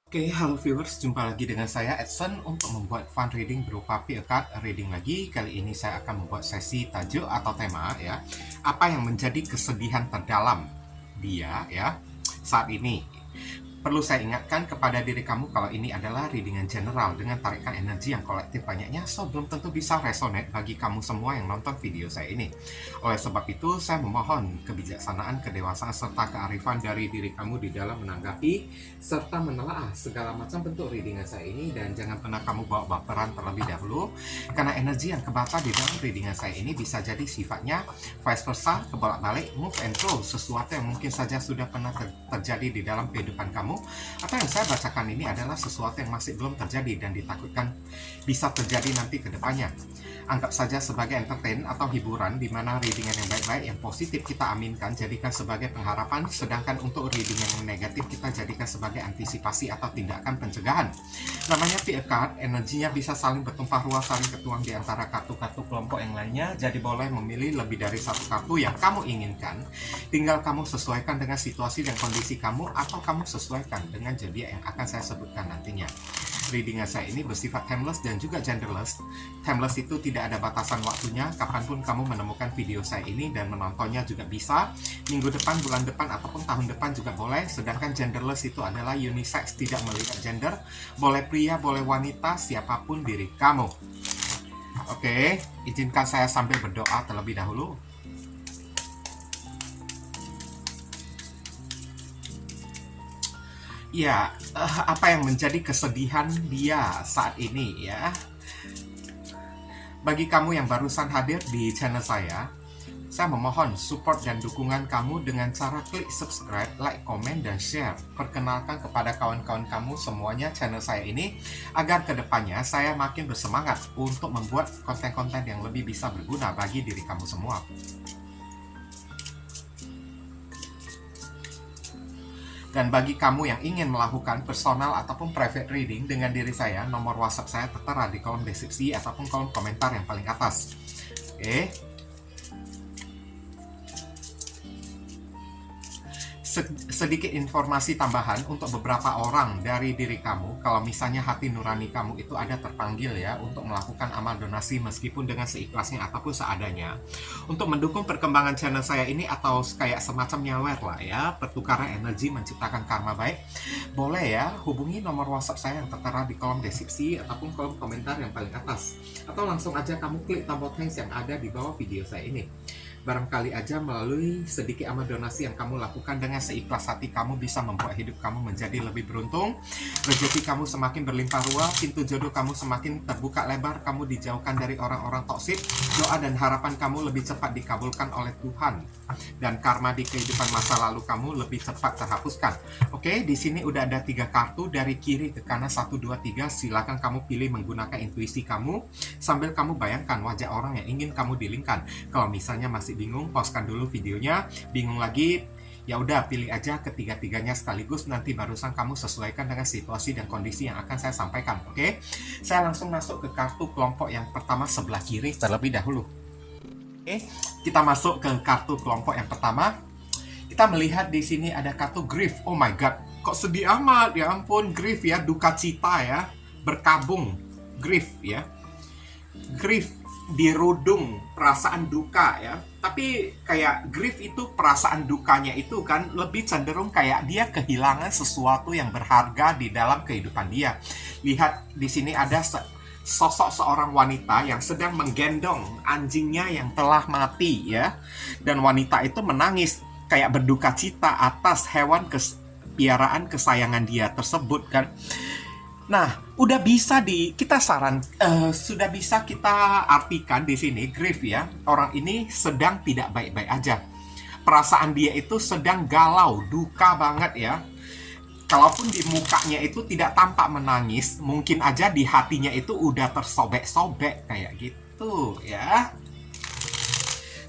Oke, halo viewers, jumpa lagi dengan saya Edson untuk membuat fun reading berupa PA card reading lagi. Kali ini saya akan membuat sesi tajuk atau tema ya. Apa yang menjadi kesedihan terdalam dia ya saat ini. Perlu saya ingatkan kepada diri kamu kalau ini adalah readingan general dengan tarikan energi yang kolektif banyaknya, so belum tentu bisa resonate bagi kamu semua yang nonton video saya ini. Oleh sebab itu, saya memohon kebijaksanaan, kedewasaan, serta kearifan dari diri kamu di dalam menanggapi serta menelaah segala macam bentuk readingan saya ini, dan jangan pernah kamu bawa baperan terlebih dahulu, karena energi yang kebaca di dalam readingan saya ini bisa jadi sifatnya vice versa, kebolak-balik, move and flow, sesuatu yang mungkin saja sudah pernah terjadi di dalam kehidupan kamu, atau yang saya bacakan ini adalah sesuatu yang masih belum terjadi dan ditakutkan bisa terjadi nanti ke depannya. Anggap saja sebagai entertain atau hiburan, di mana readingan yang baik-baik, yang positif kita aminkan, jadikan sebagai pengharapan, sedangkan untuk readingan yang negatif kita jadikan sebagai antisipasi atau tindakan pencegahan. Namanya PA card, energinya bisa saling bertumpah ruah, saling ketuang di antara kartu-kartu kelompok yang lainnya, jadi boleh memilih lebih dari satu kartu yang kamu inginkan. Tinggal kamu sesuaikan dengan situasi dan kondisi kamu, atau kamu sesuaikan dengan zodiak yang akan saya sebutkan nantinya. Readingan saya ini bersifat timeless dan juga genderless. Timeless itu tidak ada batasan waktunya, kapanpun kamu menemukan video saya ini dan menontonnya juga bisa. Minggu depan, bulan depan, ataupun tahun depan juga boleh. Sedangkan genderless itu adalah unisex, tidak melihat gender. Boleh pria, boleh wanita, siapapun diri kamu. Oke, izinkan saya sambil berdoa terlebih dahulu. Ya, apa yang menjadi kesedihan dia saat ini ya? Bagi kamu yang barusan hadir di channel saya memohon support dan dukungan kamu dengan cara klik subscribe, like, komen, dan share. Perkenalkan kepada kawan-kawan kamu semuanya channel saya ini, agar kedepannya saya makin bersemangat untuk membuat konten-konten yang lebih bisa berguna bagi diri kamu semua. Dan bagi kamu yang ingin melakukan personal ataupun private reading dengan diri saya, nomor WhatsApp saya tertera di kolom deskripsi ataupun kolom komentar yang paling atas. Oke. Sedikit informasi tambahan untuk beberapa orang dari diri kamu, kalau misalnya hati nurani kamu itu ada terpanggil ya untuk melakukan amal donasi meskipun dengan seikhlasnya ataupun seadanya, untuk mendukung perkembangan channel saya ini atau kayak semacam nyawer lah ya, pertukaran energi menciptakan karma baik, boleh ya hubungi nomor WhatsApp saya yang tertera di kolom deskripsi ataupun kolom komentar yang paling atas, atau langsung aja kamu klik tombol thanks yang ada di bawah video saya ini. Barangkali aja melalui sedikit amal donasi yang kamu lakukan dengan seikhlas hati kamu bisa membuat hidup kamu menjadi lebih beruntung, rezeki kamu semakin berlimpah ruah, pintu jodoh kamu semakin terbuka lebar, kamu dijauhkan dari orang-orang toksik, doa dan harapan kamu lebih cepat dikabulkan oleh Tuhan, dan karma di kehidupan masa lalu kamu lebih cepat terhapuskan. Oke, di sini udah ada 3 kartu dari kiri ke kanan, 1, 2, 3. Silakan kamu pilih menggunakan intuisi kamu sambil kamu bayangkan wajah orang yang ingin kamu dilingkan. Kalau misalnya masih bingung, pauskan dulu videonya. Bingung lagi, ya udah pilih aja ketiga-tiganya sekaligus, nanti barusan kamu sesuaikan dengan situasi dan kondisi yang akan saya sampaikan. Oke, saya langsung masuk ke kartu kelompok yang pertama sebelah kiri terlebih dahulu. Oke, kita masuk ke kartu kelompok yang pertama. Kita melihat di sini ada kartu grief. Oh my god, kok sedih amat, ya ampun. Grief ya, duka cita ya, berkabung. Grief ya, grief dirudung perasaan duka ya, tapi kayak grief itu perasaan dukanya itu kan lebih cenderung kayak dia kehilangan sesuatu yang berharga di dalam kehidupan dia. Lihat di sini ada sosok seorang wanita yang sedang menggendong anjingnya yang telah mati ya, dan wanita itu menangis kayak berduka cita atas hewan piaraan kesayangan dia tersebut kan. Nah, udah bisa sudah bisa kita artikan di sini grief ya. Orang ini sedang tidak baik-baik aja. Perasaan dia itu sedang galau, duka banget ya. Kalaupun di mukanya itu tidak tampak menangis, mungkin aja di hatinya itu udah tersobek-sobek kayak gitu ya.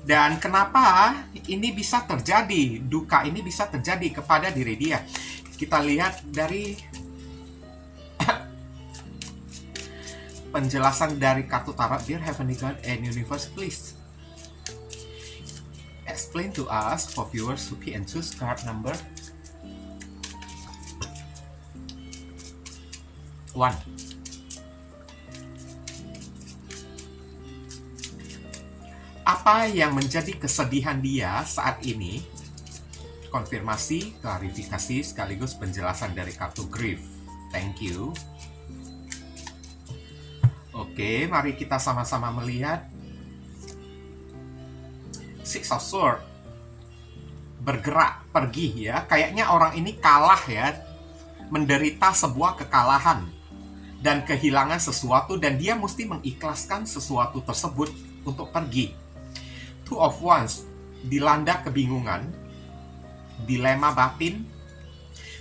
Dan kenapa ini bisa terjadi? Duka ini bisa terjadi kepada diri dia. Kita lihat dari penjelasan dari kartu tarot. Dear Heavenly God and Universe, please explain to us for viewers who pick and choose card number One. Apa yang menjadi kesedihan dia saat ini? Konfirmasi, klarifikasi, sekaligus penjelasan dari kartu grief. Thank you. Oke, mari kita sama-sama melihat. Six of Swords. Bergerak, pergi ya. Kayaknya orang ini kalah ya. Menderita sebuah kekalahan. Dan kehilangan sesuatu. Dan dia mesti mengikhlaskan sesuatu tersebut untuk pergi. Two of Wands. Dilanda kebingungan. Dilema batin.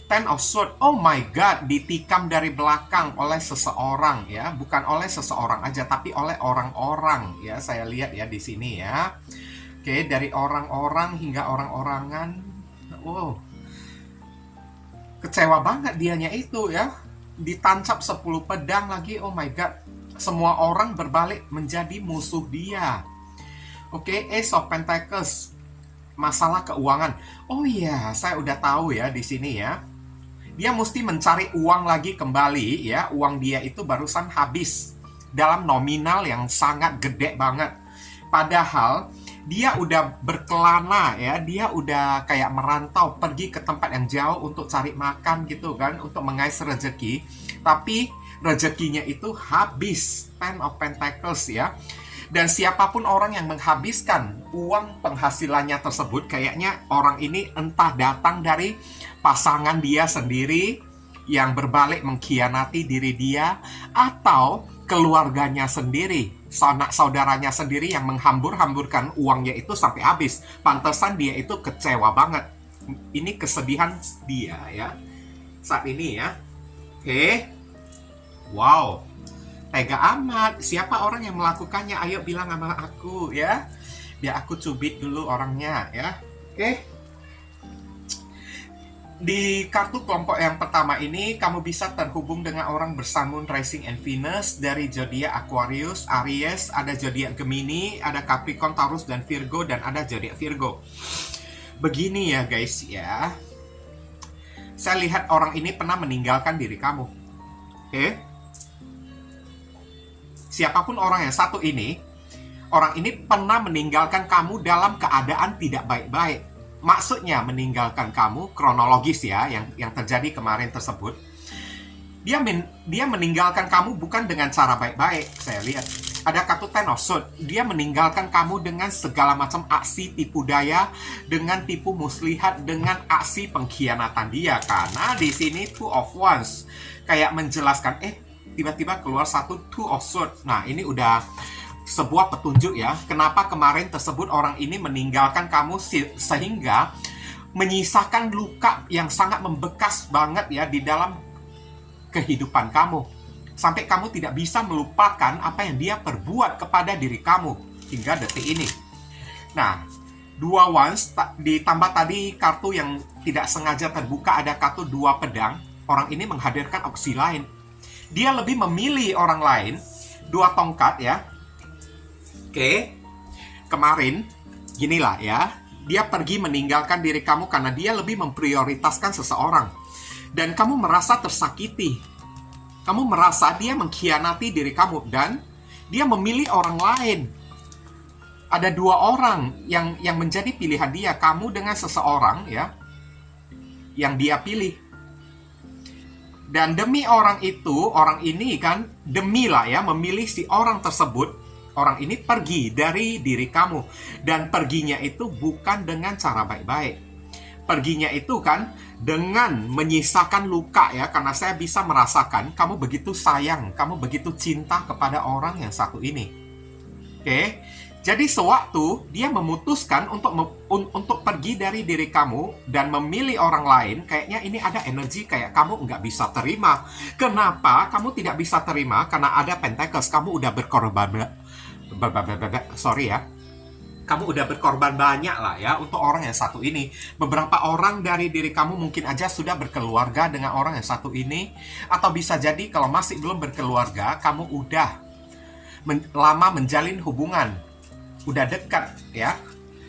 Ten of Swords, oh my god, ditikam dari belakang oleh seseorang ya, bukan oleh seseorang aja tapi oleh orang-orang ya. Saya lihat ya di sini ya. Oke, dari orang-orang hingga orang-orangan. Oh, kecewa banget dianya itu ya. Ditancap 10 pedang lagi, oh my god. Semua orang berbalik menjadi musuh dia. Oke, Ace of Pentacles. Masalah keuangan. Oh iya, saya udah tahu ya di sini ya. Dia mesti mencari uang lagi kembali ya. Uang dia itu barusan habis dalam nominal yang sangat gede banget. Padahal dia udah berkelana ya. Dia udah kayak merantau pergi ke tempat yang jauh untuk cari makan gitu kan, untuk mengais rezeki. Tapi rezekinya itu habis. Ten of Pentacles ya. Dan siapapun orang yang menghabiskan uang penghasilannya tersebut, kayaknya orang ini entah datang dari pasangan dia sendiri yang berbalik mengkhianati diri dia, atau keluarganya sendiri, sanak saudaranya sendiri yang menghambur-hamburkan uangnya itu sampai habis. Pantesan dia itu kecewa banget. Ini kesedihan dia ya saat ini ya. Oke. Wow. Tega amat. Siapa orang yang melakukannya? Ayo bilang sama aku ya. Biar aku cubit dulu orangnya ya. Oke. Di kartu kelompok yang pertama ini, kamu bisa terhubung dengan orang bersangun Rising and Venus dari zodiak Aquarius, Aries, ada zodiak Gemini, ada Capricorn, Taurus, dan Virgo, dan ada zodiak Virgo. Begini ya guys ya. Saya lihat orang ini pernah meninggalkan diri kamu. Oke. Siapapun orang yang satu ini, orang ini pernah meninggalkan kamu dalam keadaan tidak baik-baik. Maksudnya meninggalkan kamu kronologis ya, yang terjadi kemarin tersebut. Dia meninggalkan kamu bukan dengan cara baik-baik. Saya lihat ada kartu Ten of Swords. Dia meninggalkan kamu dengan segala macam aksi tipu daya, dengan tipu muslihat, dengan aksi pengkhianatan dia. Karena di sini Two of Wands kayak menjelaskan, tiba-tiba keluar satu Two of Swords. Nah, ini udah sebuah petunjuk ya. Kenapa kemarin tersebut orang ini meninggalkan kamu sehingga menyisakan luka yang sangat membekas banget ya di dalam kehidupan kamu. Sampai kamu tidak bisa melupakan apa yang dia perbuat kepada diri kamu hingga detik ini. Nah, dua Wands ditambah tadi kartu yang tidak sengaja terbuka, ada kartu dua pedang. Orang ini menghadirkan opsi lain. Dia lebih memilih orang lain. Dua tongkat ya. Oke. Kemarin ginilah ya. Dia pergi meninggalkan diri kamu karena dia lebih memprioritaskan seseorang. Dan kamu merasa tersakiti. Kamu merasa dia mengkhianati diri kamu. Dan dia memilih orang lain. Ada dua orang yang menjadi pilihan dia. Kamu dengan seseorang ya, yang dia pilih. Dan demi orang itu, orang ini kan demilah ya memilih si orang tersebut. Orang ini pergi dari diri kamu. Dan perginya itu bukan dengan cara baik-baik. Perginya itu kan dengan menyisakan luka ya. Karena saya bisa merasakan kamu begitu sayang, kamu begitu cinta kepada orang yang satu ini. Oke. Jadi sewaktu dia memutuskan untuk pergi dari diri kamu dan memilih orang lain, kayaknya ini ada energi kayak kamu nggak bisa terima. Kenapa kamu tidak bisa terima? Karena ada Pentacles, kamu udah berkorban. Kamu udah berkorban banyak lah ya untuk orang yang satu ini. Beberapa orang dari diri kamu mungkin aja sudah berkeluarga dengan orang yang satu ini. Atau bisa jadi kalau masih belum berkeluarga, kamu udah lama menjalin hubungan. Udah dekat ya.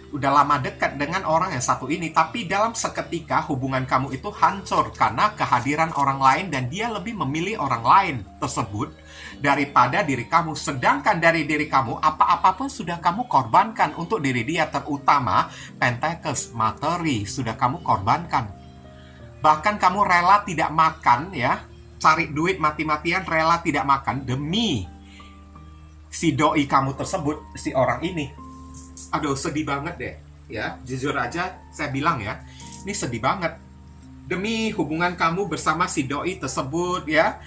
udah lama dekat dengan orang yang satu ini, tapi dalam seketika hubungan kamu itu hancur karena kehadiran orang lain dan dia lebih memilih orang lain tersebut daripada diri kamu. Sedangkan dari diri kamu, apa-apa pun sudah kamu korbankan untuk diri dia, terutama Pentecost, materi sudah kamu korbankan. Bahkan kamu rela tidak makan ya, cari duit mati-matian, rela tidak makan demi si doi kamu tersebut, si orang ini. Aduh, sedih banget deh ya, jujur aja saya bilang ya, ini sedih banget. Demi hubungan kamu bersama si doi tersebut ya,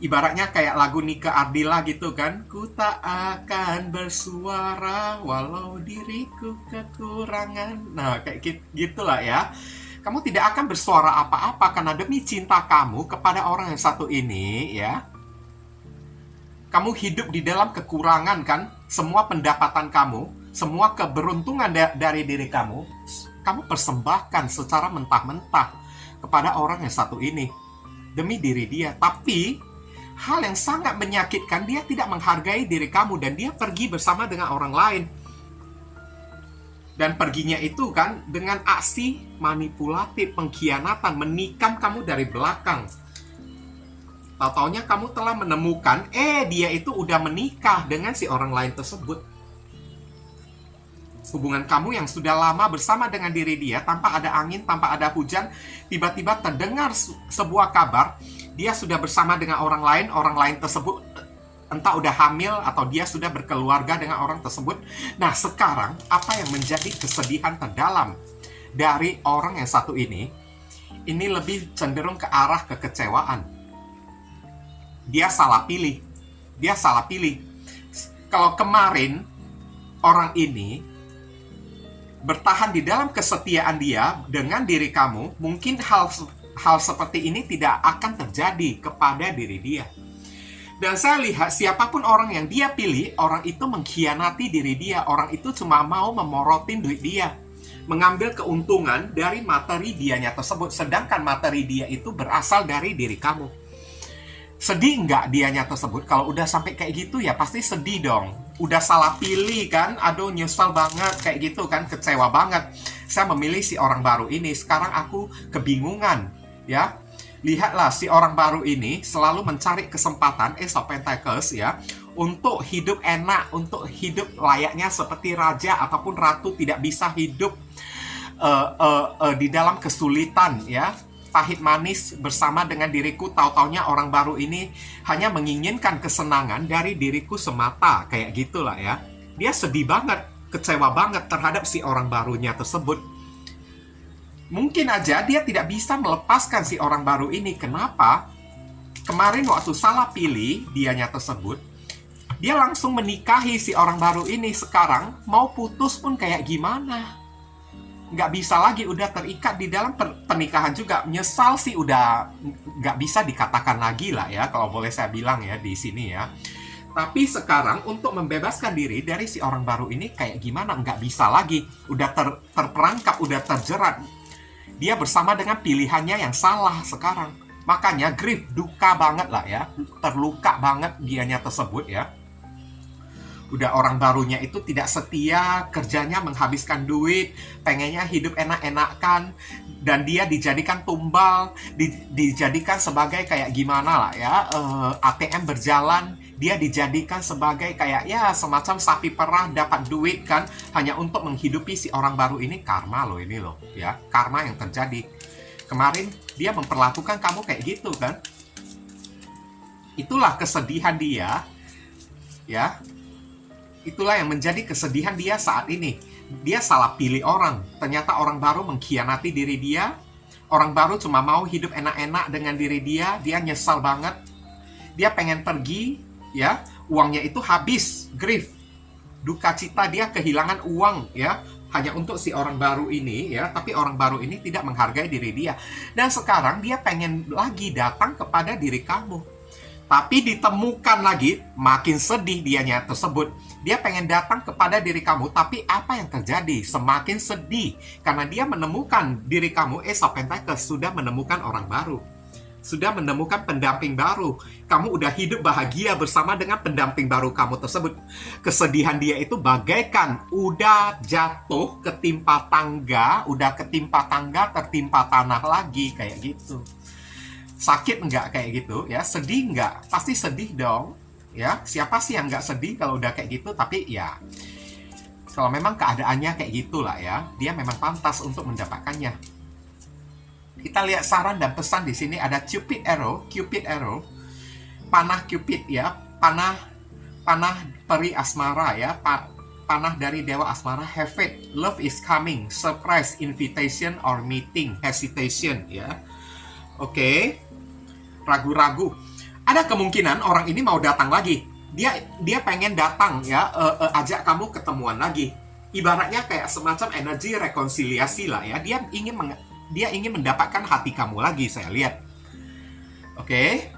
ibaratnya kayak lagu Nika Ardila gitu kan, ku tak akan bersuara walau diriku kekurangan. Nah kayak gitulah ya, kamu tidak akan bersuara apa-apa karena demi cinta kamu kepada orang yang satu ini ya, kamu hidup di dalam kekurangan kan. Semua pendapatan kamu, semua keberuntungan dari diri kamu, kamu persembahkan secara mentah-mentah kepada orang yang satu ini demi diri dia. Tapi hal yang sangat menyakitkan, dia tidak menghargai diri kamu dan dia pergi bersama dengan orang lain. Dan perginya itu kan dengan aksi manipulatif, pengkhianatan, menikam kamu dari belakang. Tahu-taunya kamu telah menemukan, dia itu udah menikah dengan si orang lain tersebut. Hubungan kamu yang sudah lama bersama dengan diri dia, tanpa ada angin, tanpa ada hujan, tiba-tiba terdengar sebuah kabar, dia sudah bersama dengan orang lain tersebut entah udah hamil atau dia sudah berkeluarga dengan orang tersebut. Nah sekarang, apa yang menjadi kesedihan terdalam dari orang yang satu ini lebih cenderung ke arah kekecewaan. Dia salah pilih. Kalau kemarin orang ini bertahan di dalam kesetiaan dia dengan diri kamu, mungkin hal seperti ini tidak akan terjadi kepada diri dia. Dan saya lihat siapapun orang yang dia pilih, orang itu mengkhianati diri dia. Orang itu cuma mau memorotin duit dia, mengambil keuntungan dari materi dianya tersebut, sedangkan materi dia itu berasal dari diri kamu. Sedih nggak dianya tersebut? Kalau udah sampai kayak gitu ya pasti sedih dong. Udah salah pilih kan, aduh nyesel banget kayak gitu kan, kecewa banget. Saya memilih si orang baru ini, sekarang aku kebingungan ya. Lihatlah si orang baru ini selalu mencari kesempatan Pentecost ya, untuk hidup enak, untuk hidup layaknya seperti raja ataupun ratu, tidak bisa hidup di dalam kesulitan ya. Pahit manis bersama dengan diriku, tahu-taunya orang baru ini hanya menginginkan kesenangan dari diriku semata, kayak gitulah ya. Dia sedih banget, kecewa banget terhadap si orang barunya tersebut. Mungkin aja dia tidak bisa melepaskan si orang baru ini. Kenapa? Kemarin waktu salah pilih dianya tersebut, dia langsung menikahi si orang baru ini. Sekarang mau putus pun kayak gimana? Nggak bisa lagi, udah terikat di dalam pernikahan juga. Nyesal sih udah nggak bisa dikatakan lagi lah ya, kalau boleh saya bilang ya di sini ya. Tapi sekarang untuk membebaskan diri dari si orang baru ini kayak gimana? Nggak bisa lagi, udah terperangkap, udah terjerat. Dia bersama dengan pilihannya yang salah sekarang. Makanya grief, duka banget lah ya, terluka banget dianya tersebut ya. Udah orang barunya itu tidak setia, kerjanya menghabiskan duit, pengennya hidup enak-enakan, dan dia dijadikan tumbal, dijadikan sebagai kayak gimana lah ya, ATM berjalan, dia dijadikan sebagai kayak ya semacam sapi perah dapat duit kan, hanya untuk menghidupi si orang baru ini. Karma loh ini loh ya, karma yang terjadi. Kemarin dia memperlakukan kamu kayak gitu kan. Itulah kesedihan dia ya. Itulah yang menjadi kesedihan dia saat ini. Dia salah pilih orang. Ternyata orang baru mengkhianati diri dia. Orang baru cuma mau hidup enak-enak dengan diri dia. Dia nyesal banget. Dia pengen pergi, ya. Uangnya itu habis, grief. Duka cita dia kehilangan uang, ya. Hanya untuk si orang baru ini, ya. Tapi orang baru ini tidak menghargai diri dia. Dan sekarang dia pengen lagi datang kepada diri kamu. Tapi ditemukan lagi, makin sedih dianya tersebut. Dia pengen datang kepada diri kamu, tapi apa yang terjadi? Semakin sedih, karena dia menemukan diri kamu, Pentecost sudah menemukan orang baru. sudah menemukan pendamping baru. Kamu udah hidup bahagia bersama dengan pendamping baru kamu tersebut. Kesedihan dia itu bagaikan udah jatuh ketimpa tangga, tertimpa tanah lagi, kayak gitu. Sakit nggak kayak gitu ya? Sedih nggak? Pasti sedih dong. Ya, siapa sih yang nggak sedih kalau udah kayak gitu? Tapi ya, kalau memang keadaannya kayak gitulah ya, dia memang pantas untuk mendapatkannya. Kita lihat saran dan pesan di sini ada Cupid arrow, panah Cupid ya, panah peri asmara ya, panah dari dewa asmara. Have faith, love is coming, surprise, invitation or meeting, hesitation ya. Oke. Ragu-ragu. Ada kemungkinan orang ini mau datang lagi. Dia pengen datang ya, ajak kamu ketemuan lagi. Ibaratnya kayak semacam energi rekonsiliasi lah ya. Dia ingin mendapatkan hati kamu lagi, saya lihat. Oke.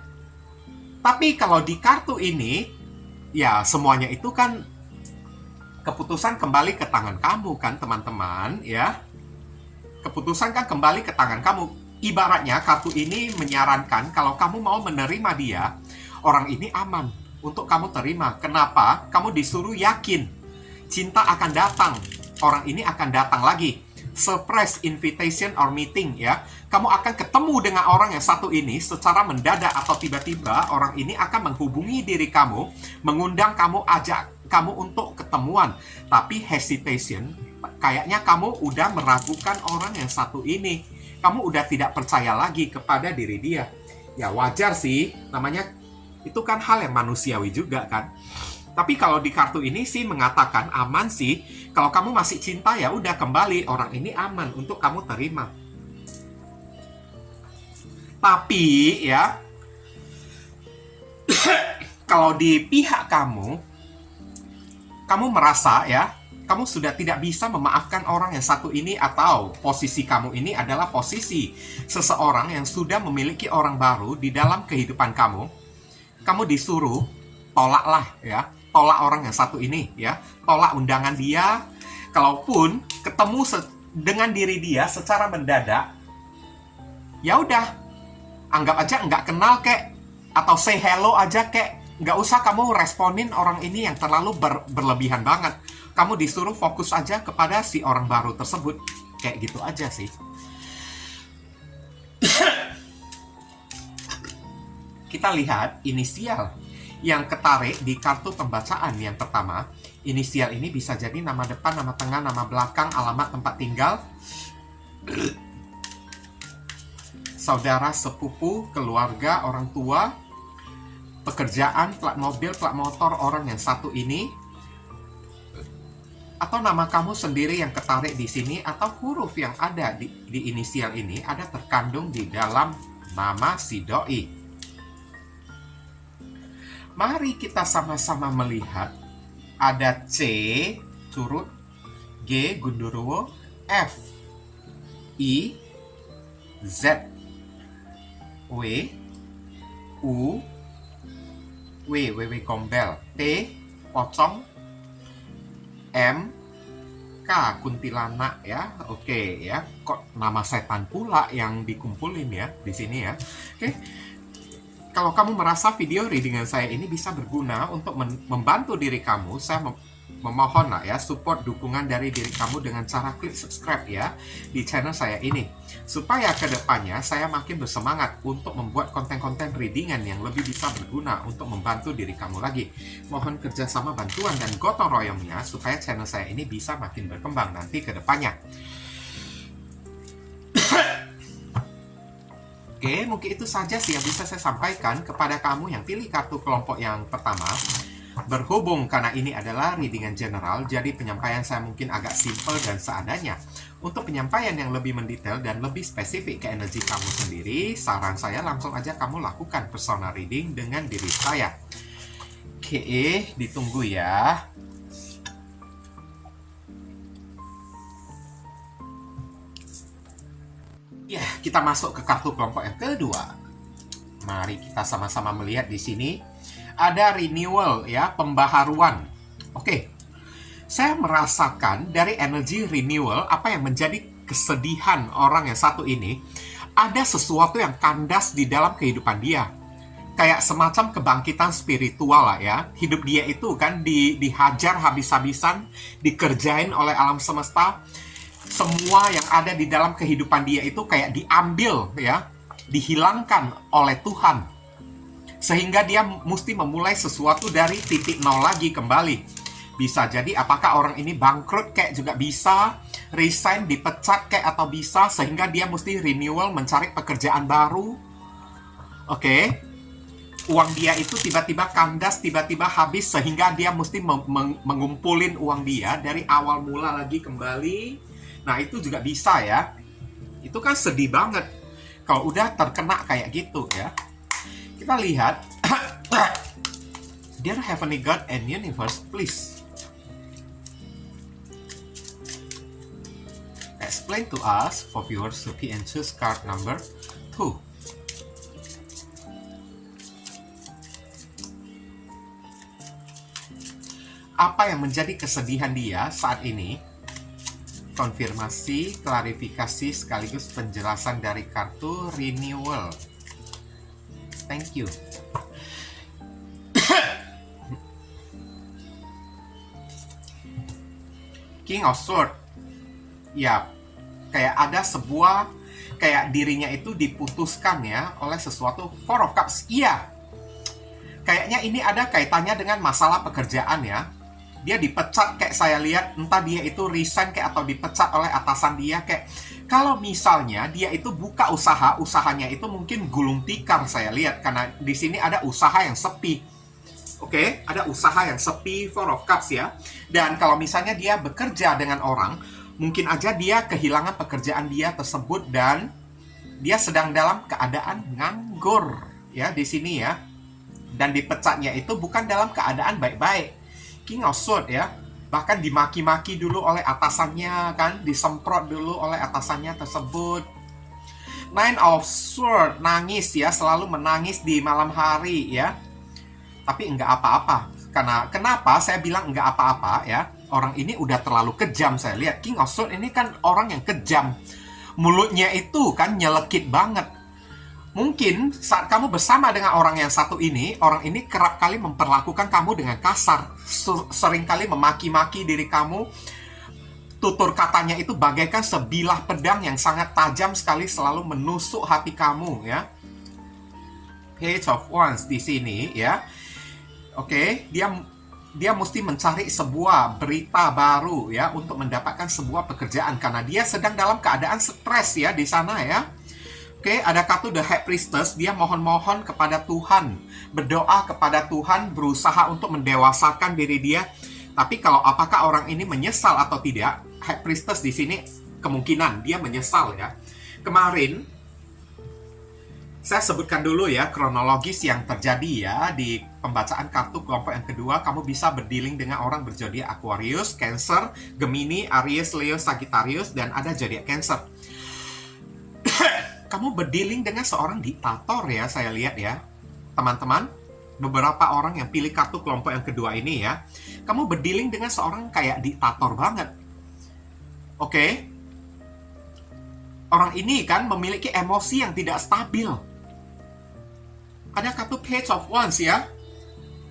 Tapi kalau di kartu ini, ya semuanya itu kan keputusan kembali ke tangan kamu kan, teman-teman ya. Keputusan kan kembali ke tangan kamu. Ibaratnya kartu ini menyarankan kalau kamu mau menerima dia, orang ini aman untuk kamu terima. Kenapa? Kamu disuruh yakin cinta akan datang, orang ini akan datang lagi. Surprise, invitation or meeting ya. Kamu akan ketemu dengan orang yang satu ini secara mendadak atau tiba-tiba orang ini akan menghubungi diri kamu, mengundang kamu, ajak kamu untuk ketemuan. Tapi hesitation, kayaknya kamu udah meragukan orang yang satu ini. Kamu udah tidak percaya lagi kepada diri dia. Ya wajar sih, namanya itu kan hal yang manusiawi juga kan. Tapi kalau di kartu ini sih mengatakan aman sih. Kalau kamu masih cinta ya udah kembali, orang ini aman untuk kamu terima. Tapi ya, kalau di pihak kamu merasa ya, kamu sudah tidak bisa memaafkan orang yang satu ini, atau posisi kamu ini adalah posisi seseorang yang sudah memiliki orang baru di dalam kehidupan kamu. Kamu disuruh tolaklah ya, tolak orang yang satu ini ya, tolak undangan dia. Kalaupun ketemu dengan diri dia secara mendadak, ya udah, anggap aja nggak kenal kek, atau say hello aja kek. Nggak usah kamu responin orang ini yang terlalu berlebihan banget. Kamu disuruh fokus aja kepada si orang baru tersebut. Kayak gitu aja sih. Kita lihat inisial yang ketarik di kartu pembacaan yang pertama. Inisial ini bisa jadi nama depan, nama tengah, nama belakang, alamat tempat tinggal, saudara, sepupu, keluarga, orang tua, pekerjaan, plat mobil, plat motor orang yang satu ini, atau nama kamu sendiri yang ketarik di sini, atau huruf yang ada di inisial ini ada terkandung di dalam nama si doi. Mari kita sama-sama melihat. Ada C, curut, G, gundurwo, F, I, Z, W, U, W gombel, T, pocong, M, K, kuntilanak ya. Oke ya. Kok nama setan pula yang dikumpulin ya di sini ya. Oke. Kalau kamu merasa video readingan saya ini bisa berguna untuk membantu diri kamu, saya memohon lah ya, support dukungan dari diri kamu dengan cara klik subscribe ya di channel saya ini, supaya kedepannya saya makin bersemangat untuk membuat konten-konten readingan yang lebih bisa berguna untuk membantu diri kamu lagi. Mohon kerjasama, bantuan, dan gotong royongnya supaya channel saya ini bisa makin berkembang nanti kedepannya. Oke, mungkin itu saja sih yang bisa saya sampaikan kepada kamu yang pilih kartu kelompok yang pertama. Berhubung karena ini adalah readingan general, jadi penyampaian saya mungkin agak simple dan seadanya. Untuk penyampaian yang lebih mendetail dan lebih spesifik ke energi kamu sendiri, saran saya langsung aja kamu lakukan personal reading dengan diri saya. Oke, ditunggu ya. Ya, kita masuk ke kartu kelompok yang kedua. Mari kita sama-sama melihat di sini. Ada renewal ya, pembaharuan. Oke. Saya merasakan dari energi renewal, apa yang menjadi kesedihan orang yang satu ini, ada sesuatu yang kandas di dalam kehidupan dia. Kayak semacam kebangkitan spiritual lah ya. Hidup dia itu kan dihajar habis-habisan, dikerjain oleh alam semesta. Semua yang ada di dalam kehidupan dia itu kayak diambil ya, dihilangkan oleh Tuhan. Sehingga dia mesti memulai sesuatu dari titik nol lagi kembali. Bisa jadi apakah orang ini bangkrut kayak juga bisa, resign, dipecat kayak atau bisa, sehingga dia mesti renewal, mencari pekerjaan baru. Oke. Uang dia itu tiba-tiba kandas, tiba-tiba habis, sehingga dia mesti mengumpulin uang dia dari awal mula lagi kembali. Nah, itu juga bisa ya. Itu kan sedih banget kalau udah terkena kayak gitu ya. Kita lihat, Dear Heavenly God and Universe, please explain to us for viewers to pick and choose card number 2. Apa yang menjadi kesedihan dia saat ini? Konfirmasi, klarifikasi, sekaligus penjelasan dari kartu renewal. Thank you. King of Swords. Ya, kayak ada sebuah, kayak dirinya itu diputuskan ya oleh sesuatu. Four of Cups. Iya. Kayaknya ini ada kaitannya dengan masalah pekerjaan ya. Dia dipecat kayak saya lihat, entah dia itu resign kayak atau dipecat oleh atasan dia kayak. Kalau misalnya dia itu buka usahanya itu mungkin gulung tikar saya lihat, karena di sini ada usaha yang sepi. Oke, ada usaha yang sepi, Four of Cups ya. Dan kalau misalnya dia bekerja dengan orang, mungkin aja dia kehilangan pekerjaan dia tersebut dan dia sedang dalam keadaan nganggur ya di sini ya. Dan dipecatnya itu bukan dalam keadaan baik-baik. King of Swords ya, bahkan dimaki-maki dulu oleh atasannya kan, disemprot dulu oleh atasannya tersebut. Nine of Swords, nangis ya, selalu menangis di malam hari ya. Tapi enggak apa-apa. Karena kenapa saya bilang enggak apa-apa ya? Orang ini udah terlalu kejam saya lihat. King of Swords ini kan orang yang kejam. Mulutnya itu kan nyelekit banget. Mungkin saat kamu bersama dengan orang yang satu ini, orang ini kerap kali memperlakukan kamu dengan kasar. Seringkali memaki-maki diri kamu. Tutur katanya itu bagaikan sebilah pedang yang sangat tajam sekali, selalu menusuk hati kamu ya. Page of Wands di sini ya. Oke, dia mesti mencari sebuah berita baru ya untuk mendapatkan sebuah pekerjaan karena dia sedang dalam keadaan stres ya di sana ya. Oke, ada kartu The High Priestess, dia mohon-mohon kepada Tuhan, berdoa kepada Tuhan, berusaha untuk mendewasakan diri dia. Tapi kalau apakah orang ini menyesal atau tidak, High Priestess di sini kemungkinan dia menyesal ya. Kemarin saya sebutkan dulu ya kronologis yang terjadi ya di pembacaan kartu kelompok yang kedua. Kamu bisa berdealing dengan orang berzodiak Aquarius, Cancer, Gemini, Aries, Leo, Sagittarius, dan ada zodiak Cancer. Kamu berdealing dengan seorang diktator ya, saya lihat ya. Teman-teman, beberapa orang yang pilih kartu kelompok yang kedua ini ya, kamu berdealing dengan seorang kayak diktator banget. Oke? Orang ini kan memiliki emosi yang tidak stabil. Ada kartu Page of Wands ya,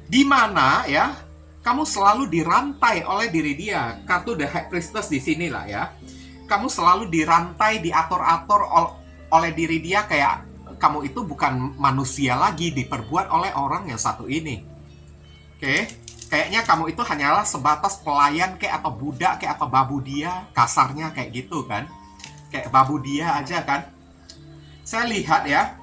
di mana ya, kamu selalu dirantai oleh diri dia. Kartu The High Priestess di sini lah ya. Kamu selalu dirantai, diatur-atur oleh diri dia, kayak kamu itu bukan manusia lagi, diperbuat oleh orang yang satu ini. Oke, kayaknya kamu itu hanyalah sebatas pelayan kayak atau budak kayak atau babu dia, kasarnya kayak gitu kan. Kayak babu dia aja kan. Saya lihat ya,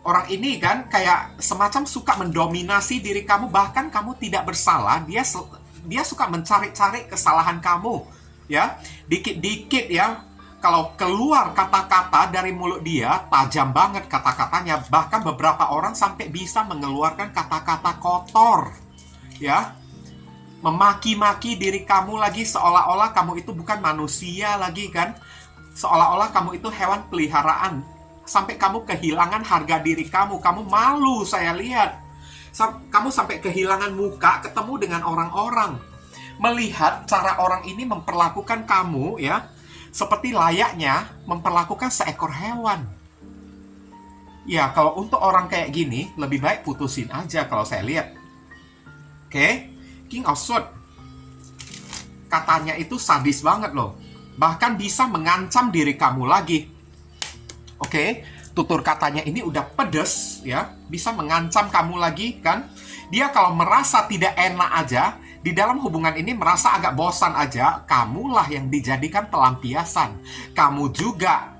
orang ini kan kayak semacam suka mendominasi diri kamu, bahkan kamu tidak bersalah, dia suka mencari-cari kesalahan kamu ya. Dikit-dikit ya, kalau keluar kata-kata dari mulut dia, tajam banget kata-katanya. Bahkan beberapa orang sampai bisa mengeluarkan kata-kata kotor. Ya, memaki-maki diri kamu lagi, seolah-olah kamu itu bukan manusia lagi kan. Seolah-olah kamu itu hewan peliharaan. Sampai kamu kehilangan harga diri kamu. Kamu malu saya lihat. Kamu sampai kehilangan muka ketemu dengan orang-orang. Melihat cara orang ini memperlakukan kamu ya, seperti layaknya memperlakukan seekor hewan. Ya, kalau untuk orang kayak gini, lebih baik putusin aja kalau saya lihat. Oke, King of Swords katanya itu sadis banget loh. Bahkan bisa mengancam diri kamu lagi. Oke, tutur katanya ini udah pedes ya, bisa mengancam kamu lagi kan. Dia kalau merasa tidak enak aja, di dalam hubungan ini merasa agak bosan aja, kamulah yang dijadikan pelampiasan. Kamu juga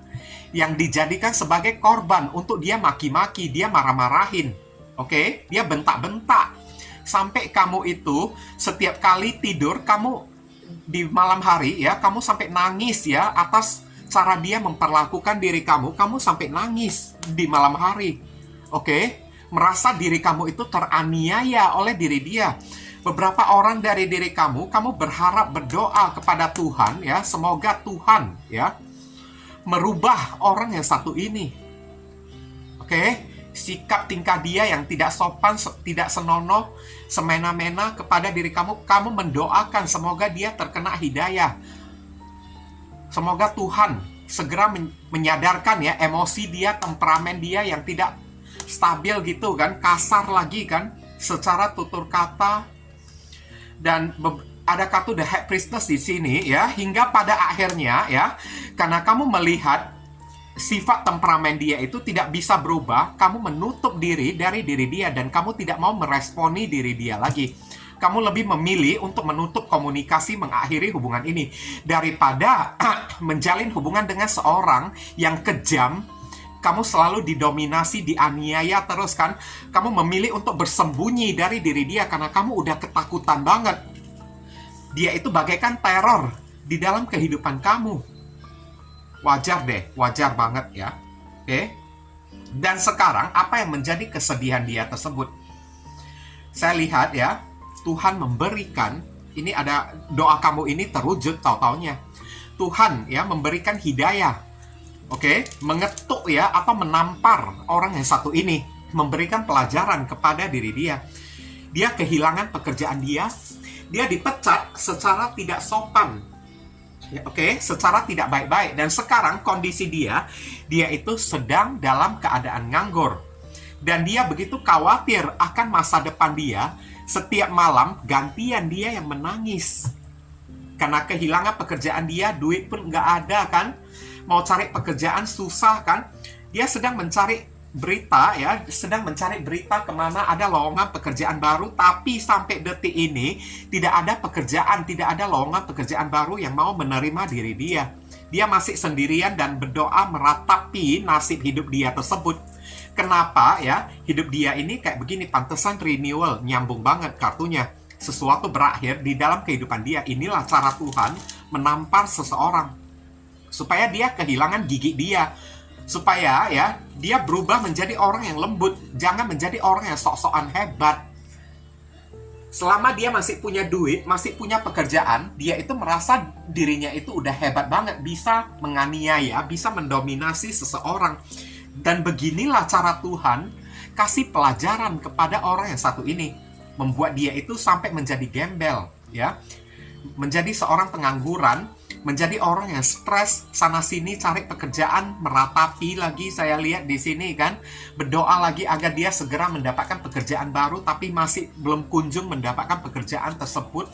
yang dijadikan sebagai korban untuk dia maki-maki, dia marah-marahin. Oke, dia bentak-bentak. Sampai kamu itu setiap kali tidur, kamu di malam hari ya, kamu sampai nangis ya atas cara dia memperlakukan diri kamu. Kamu sampai nangis di malam hari. Oke, merasa diri kamu itu teraniaya oleh diri dia. Beberapa orang dari diri kamu berharap berdoa kepada Tuhan ya, semoga Tuhan ya merubah orang yang satu ini. Oke, sikap tingkah dia yang tidak sopan, tidak senonoh, semena-mena kepada diri kamu, kamu mendoakan semoga dia terkena hidayah. Semoga Tuhan segera menyadarkan ya emosi dia, temperamen dia yang tidak stabil gitu kan, kasar lagi kan, secara tutur kata. Dan ada kartu The High Priestess di sini ya, hingga pada akhirnya ya, karena kamu melihat sifat temperamen dia itu tidak bisa berubah, kamu menutup diri dari diri dia dan kamu tidak mau meresponi diri dia lagi. Kamu lebih memilih untuk menutup komunikasi, mengakhiri hubungan ini daripada menjalin hubungan dengan seorang yang kejam. Kamu selalu didominasi, dianiaya terus kan. Kamu memilih untuk bersembunyi dari diri dia karena kamu udah ketakutan banget. Dia itu bagaikan teror di dalam kehidupan kamu. Wajar deh, wajar banget ya. Oke. Dan sekarang apa yang menjadi kesedihan dia tersebut? Saya lihat ya, Tuhan memberikan, ini ada doa kamu ini terwujud tahu-taunya. Tuhan ya memberikan hidayah. Oke, mengetuk ya atau menampar orang yang satu ini, memberikan pelajaran kepada diri dia. Dia kehilangan pekerjaan dia dipecat secara tidak sopan. Ya, oke, secara tidak baik-baik. Dan sekarang kondisi dia itu sedang dalam keadaan nganggur. Dan dia begitu khawatir akan masa depan dia. Setiap malam gantian dia yang menangis. Karena kehilangan pekerjaan dia, duit pun nggak ada kan. Mau cari pekerjaan susah kan. Dia sedang mencari berita ya, sedang mencari berita kemana ada lowongan pekerjaan baru. Tapi sampai detik ini tidak ada pekerjaan, tidak ada lowongan pekerjaan baru yang mau menerima diri dia. Dia masih sendirian dan berdoa meratapi nasib hidup dia tersebut. Kenapa ya hidup dia ini kayak begini? Pantesan renewal, nyambung banget kartunya. Sesuatu berakhir di dalam kehidupan dia. Inilah cara Tuhan menampar seseorang supaya dia kehilangan gigi dia, supaya ya dia berubah menjadi orang yang lembut, jangan menjadi orang yang sok-sokan hebat. Selama dia masih punya duit, masih punya pekerjaan, dia itu merasa dirinya itu udah hebat banget, bisa menganiaya, bisa mendominasi seseorang. Dan beginilah cara Tuhan kasih pelajaran kepada orang yang satu ini, membuat dia itu sampai menjadi gembel ya, menjadi seorang pengangguran, menjadi orang yang stres sana sini cari pekerjaan, meratapi lagi. Saya lihat di sini kan, berdoa lagi agar dia segera mendapatkan pekerjaan baru, tapi masih belum kunjung mendapatkan pekerjaan tersebut.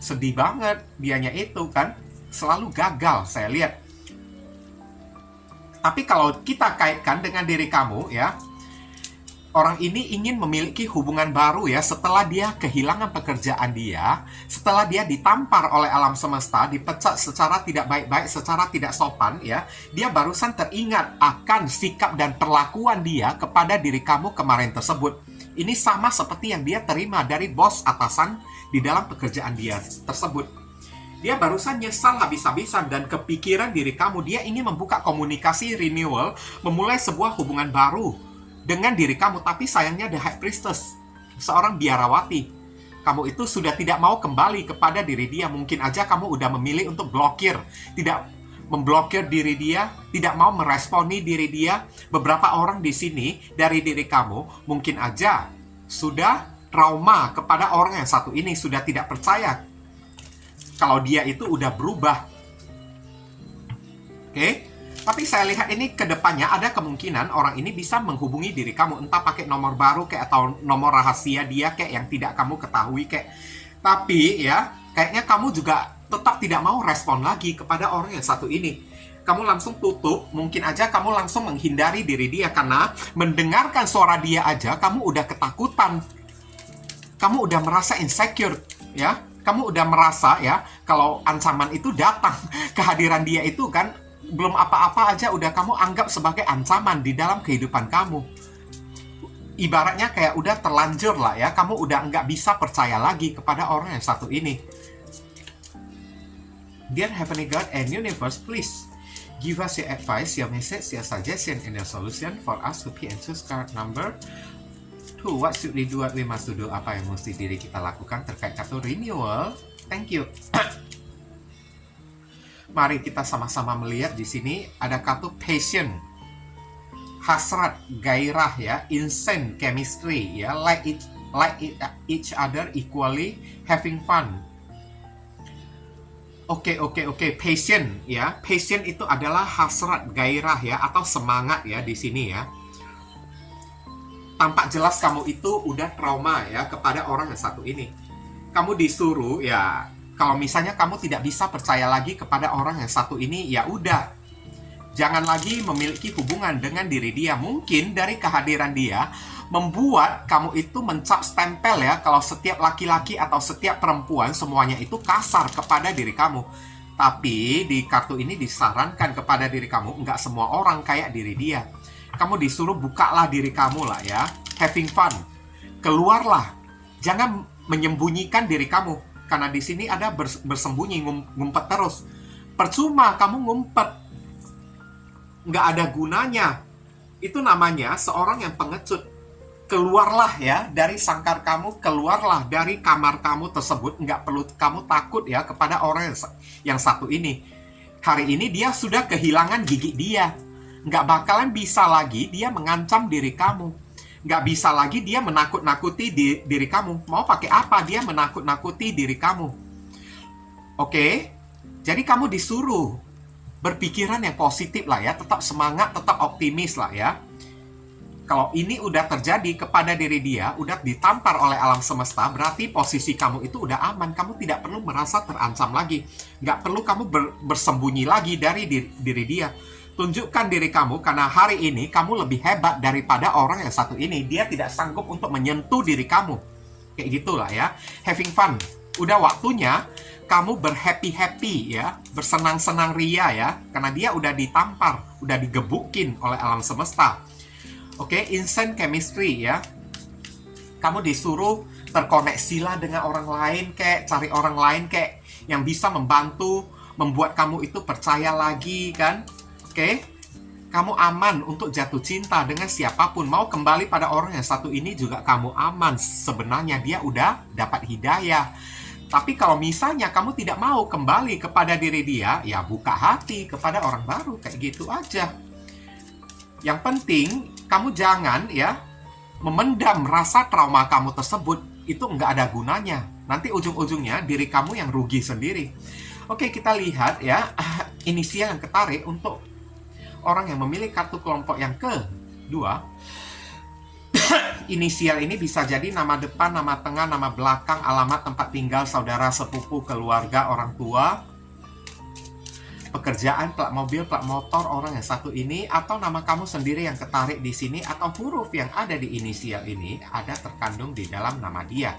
Sedih banget dianya itu kan, selalu gagal saya lihat. Tapi kalau kita kaitkan dengan diri kamu ya, orang ini ingin memiliki hubungan baru ya setelah dia kehilangan pekerjaan dia, setelah dia ditampar oleh alam semesta, dipecat secara tidak baik-baik, secara tidak sopan ya. Dia barusan teringat akan sikap dan perlakuan dia kepada diri kamu kemarin tersebut. Ini sama seperti yang dia terima dari bos atasan di dalam pekerjaan dia tersebut. Dia barusan nyesal habis-habisan dan kepikiran diri kamu. Dia ingin membuka komunikasi renewal, memulai sebuah hubungan baru dengan diri kamu. Tapi sayangnya The High Priestess, seorang biarawati. Kamu itu sudah tidak mau kembali kepada diri dia. Mungkin aja kamu udah memilih untuk blokir, tidak memblokir diri dia, tidak mau meresponi diri dia. Beberapa orang di sini dari diri kamu mungkin aja sudah trauma kepada orang yang satu ini, sudah tidak percaya kalau dia itu udah berubah. Oke? Tapi saya lihat ini ke depannya ada kemungkinan orang ini bisa menghubungi diri kamu, entah pakai nomor baru kayak atau nomor rahasia dia kayak yang tidak kamu ketahui kayak. Tapi ya, kayaknya kamu juga tetap tidak mau respon lagi kepada orang yang satu ini. Kamu langsung tutup, mungkin aja kamu langsung menghindari diri dia karena mendengarkan suara dia aja kamu udah ketakutan. Kamu udah merasa insecure, ya. Kamu udah merasa ya kalau ancaman itu datang, kehadiran dia itu kan belum apa-apa aja udah kamu anggap sebagai ancaman di dalam kehidupan kamu. Ibaratnya kayak udah terlanjur lah ya, kamu udah nggak bisa percaya lagi kepada orang yang satu ini. Dear Heavenly God and Universe, please give us your advice, your message, your suggestion, and your solution for us to pick and choose card number 2. What should we do? What we must do? Apa yang mesti diri kita lakukan terkait kartu renewal? Thank you. Mari kita sama-sama melihat di sini ada kartu passion, hasrat, gairah ya, insane chemistry ya, like each other equally, having fun. Oke, passion ya. Passion itu adalah hasrat, gairah ya, atau semangat ya di sini ya. Tampak jelas kamu itu udah trauma ya kepada orang yang satu ini. Kamu disuruh ya, kalau misalnya kamu tidak bisa percaya lagi kepada orang yang satu ini, ya udah. Jangan lagi memiliki hubungan dengan diri dia. Mungkin dari kehadiran dia membuat kamu itu mencap stempel ya, kalau setiap laki-laki atau setiap perempuan semuanya itu kasar kepada diri kamu. Tapi di kartu ini disarankan kepada diri kamu, nggak semua orang kayak diri dia. Kamu disuruh bukalah diri kamu lah ya, having fun. Keluarlah, jangan menyembunyikan diri kamu. Karena di sini ada bersembunyi, ngumpet terus. Percuma kamu ngumpet, nggak ada gunanya. Itu namanya seorang yang pengecut. Keluarlah ya dari sangkar kamu, keluarlah dari kamar kamu tersebut. Nggak perlu kamu takut ya kepada orang yang satu ini. Hari ini dia sudah kehilangan gigi dia. Nggak bakalan bisa lagi dia mengancam diri kamu. Nggak bisa lagi dia menakut-nakuti diri kamu. Mau pakai apa dia menakut-nakuti diri kamu? Oke? Jadi kamu disuruh berpikiran yang positif lah ya. Tetap semangat, tetap optimis lah ya. Kalau ini udah terjadi kepada diri dia, udah ditampar oleh alam semesta, berarti posisi kamu itu udah aman. Kamu tidak perlu merasa terancam lagi. Nggak perlu kamu bersembunyi lagi dari diri dia. Tunjukkan diri kamu, karena hari ini kamu lebih hebat daripada orang yang satu ini. Dia tidak sanggup untuk menyentuh diri kamu. Kayak gitulah ya. Having fun. Udah waktunya kamu berhappy-happy ya. Bersenang-senang ria ya. Karena dia udah ditampar, udah digebukin oleh alam semesta. Oke, instant chemistry ya. Kamu disuruh terkoneksilah dengan orang lain kayak, cari orang lain kayak yang bisa membantu, membuat kamu itu percaya lagi kan. Oke, kamu aman untuk jatuh cinta dengan siapapun. Mau kembali pada orang yang satu ini juga kamu aman. Sebenarnya dia udah dapat hidayah. Tapi kalau misalnya kamu tidak mau kembali kepada diri dia, ya buka hati kepada orang baru. Kayak gitu aja. Yang penting, kamu jangan ya memendam rasa trauma kamu tersebut. Itu nggak ada gunanya. Nanti ujung-ujungnya diri kamu yang rugi sendiri. Oke, kita lihat ya inisial yang ketarik untuk orang yang memilih kartu kelompok yang kedua. Inisial ini bisa jadi nama depan, nama tengah, nama belakang, alamat tempat tinggal, saudara, sepupu, keluarga, orang tua, pekerjaan, plat mobil, plat motor orang yang satu ini, atau nama kamu sendiri yang ketarik di sini, atau huruf yang ada di inisial ini ada terkandung di dalam nama dia.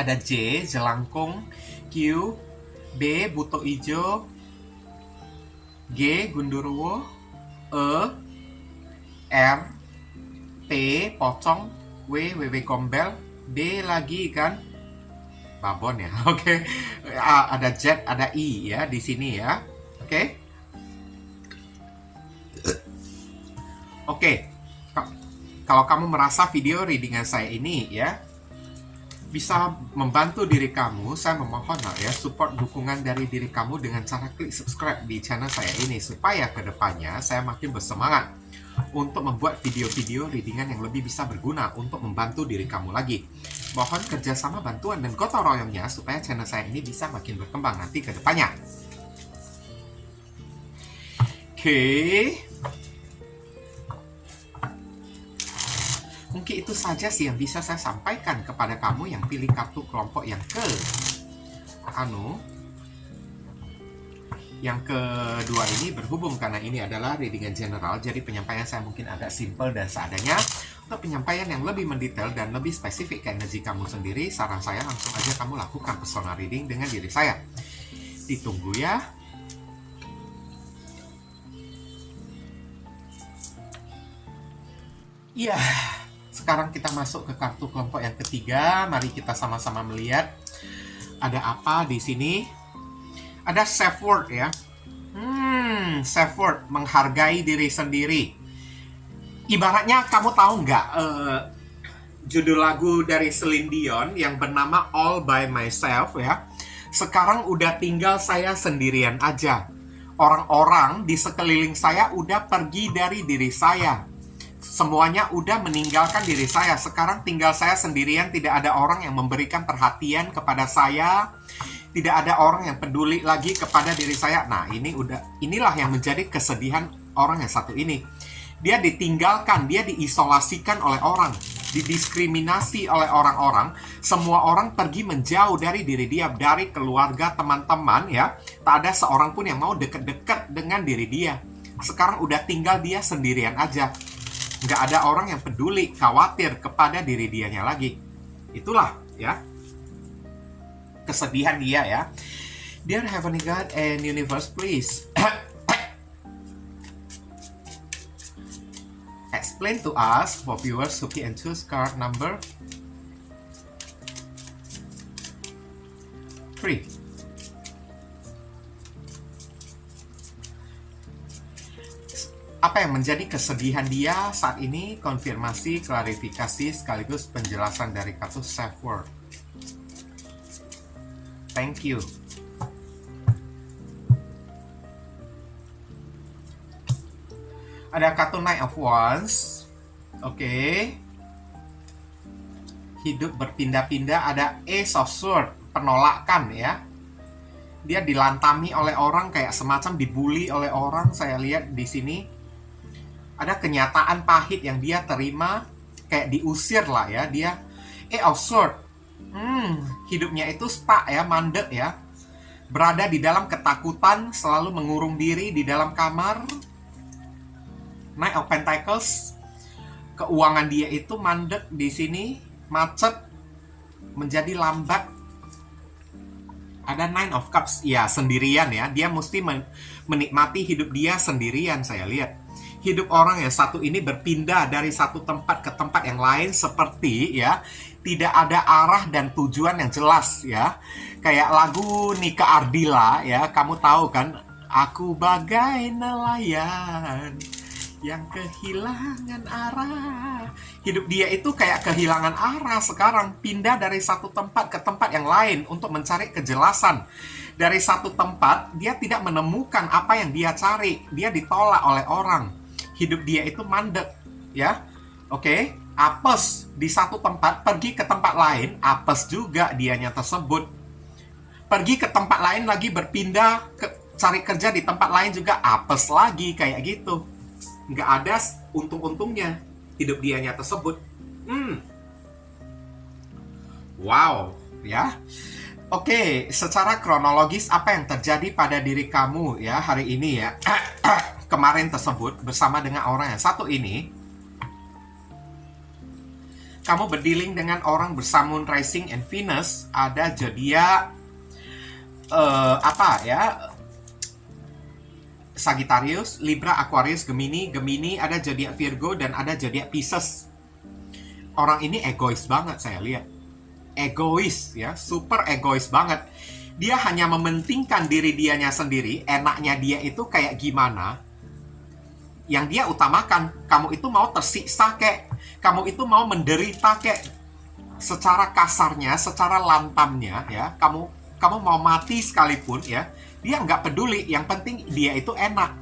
Ada J, jelangkung, Q, B, buto ijo, G, gundurwo, E, R, T, pocong, W, WW gombel, D lagi kan, babon ya, oke. Ada Z, ada I ya di sini ya, oke. Oke, kalau kamu merasa video readingan saya ini ya bisa membantu diri kamu, saya memohon lah ya, support dukungan dari diri kamu dengan cara klik subscribe di channel saya ini, supaya kedepannya saya makin bersemangat untuk membuat video-video readingan yang lebih bisa berguna untuk membantu diri kamu lagi. Mohon kerjasama, bantuan, dan gotong royongnya supaya channel saya ini bisa makin berkembang nanti ke depannya. Oke. Mungkin itu saja sih yang bisa saya sampaikan kepada kamu yang pilih kartu kelompok yang kedua ini, berhubung karena ini adalah readingan general, jadi penyampaian saya mungkin agak simple dan seadanya. Untuk penyampaian yang lebih mendetail dan lebih spesifik ke energi kamu sendiri, saran saya langsung aja kamu lakukan personal reading dengan diri saya. Ditunggu ya. Iya, sekarang kita masuk ke kartu kelompok yang ketiga. Mari kita sama-sama melihat ada apa di sini. Ada self worth ya. Self worth, menghargai diri sendiri. Ibaratnya kamu tahu nggak judul lagu dari Celine Dion yang bernama All by Myself ya. Sekarang udah tinggal saya sendirian aja. Orang-orang di sekeliling saya udah pergi dari diri saya. Semuanya udah meninggalkan diri saya. Sekarang tinggal saya sendirian, tidak ada orang yang memberikan perhatian kepada saya. Tidak ada orang yang peduli lagi kepada diri saya. Nah, inilah yang menjadi kesedihan orang yang satu ini. Dia ditinggalkan, dia diisolasikan oleh orang, didiskriminasi oleh orang-orang. Semua orang pergi menjauh dari diri dia, dari keluarga, teman-teman ya. Tak ada seorang pun yang mau deket-deket dengan diri dia. Sekarang udah tinggal dia sendirian aja. Nggak ada orang yang peduli, khawatir kepada diri dianya lagi. Itulah ya kesedihan dia ya. Dear Heavenly God and Universe, please explain to us for viewers who can choose card number 3. Apa yang menjadi kesedihan dia saat ini? Konfirmasi, klarifikasi, sekaligus penjelasan dari kartu self-worth. Thank you. Ada kartu Knight of Wands. Oke. Hidup berpindah-pindah. Ada Ace of Swords, penolakan ya. Dia dilantami oleh orang, kayak semacam dibully oleh orang. Saya lihat di sini. Ada kenyataan pahit yang dia terima, kayak diusir lah ya. Dia Ace of Swords. Hidupnya itu stuck ya, mandek ya. Berada di dalam ketakutan, selalu mengurung diri di dalam kamar. Knight of Pentacles. Keuangan dia itu mandek di sini, macet, menjadi lambat. Ada Nine of Cups, ya sendirian ya. Dia mesti menikmati hidup dia sendirian, saya lihat. Hidup orang yang satu ini berpindah dari satu tempat ke tempat yang lain, seperti ya tidak ada arah dan tujuan yang jelas ya. Kayak lagu Nika Ardila ya, kamu tahu kan, aku bagai nelayan yang kehilangan arah. Hidup dia itu kayak kehilangan arah sekarang, pindah dari satu tempat ke tempat yang lain untuk mencari kejelasan. Dari satu tempat dia tidak menemukan apa yang dia cari, dia ditolak oleh orang. Hidup dia itu mandek ya. Oke, apes di satu tempat, pergi ke tempat lain, apes juga dianya tersebut. Pergi ke tempat lain lagi, berpindah cari kerja di tempat lain juga apes lagi, kayak gitu. Nggak ada untung-untungnya hidup dianya tersebut. Wow ya. Oke, secara kronologis apa yang terjadi pada diri kamu ya hari ini ya kemarin tersebut bersama dengan orang yang satu ini. Kamu berdealing dengan orang bersamun Rising and Venus. Ada zodiak Sagittarius, Libra, Aquarius, Gemini, ada zodiak Virgo, dan ada zodiak Pisces. Orang ini egois banget saya lihat. Egois ya, super egois banget. Dia hanya mementingkan diri dianya sendiri, enaknya dia itu kayak gimana yang dia utamakan. Kamu itu mau tersiksa kek, kamu itu mau menderita kek, secara kasarnya, secara lantamnya ya, kamu mau mati sekalipun ya, dia nggak peduli. Yang penting dia itu enak.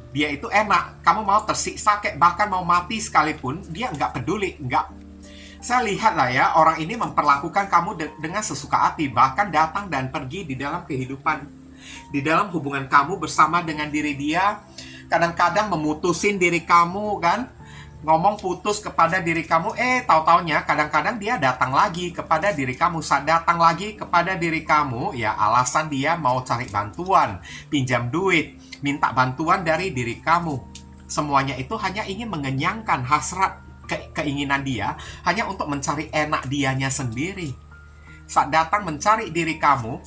Dia itu enak. Kamu mau tersiksa kayak bahkan mau mati sekalipun, dia nggak peduli. Nggak. Saya lihat lah ya, orang ini memperlakukan kamu dengan sesuka hati, bahkan datang dan pergi di dalam kehidupan, di dalam hubungan kamu bersama dengan diri dia. Kadang-kadang memutusin diri kamu kan, ngomong putus kepada diri kamu, tahu-taunya kadang-kadang dia datang lagi kepada diri kamu. Saat datang lagi kepada diri kamu, ya alasan dia mau cari bantuan, pinjam duit, minta bantuan dari diri kamu. Semuanya itu hanya ingin mengenyangkan hasrat keinginan dia, hanya untuk mencari enak dianya sendiri. Saat datang mencari diri kamu,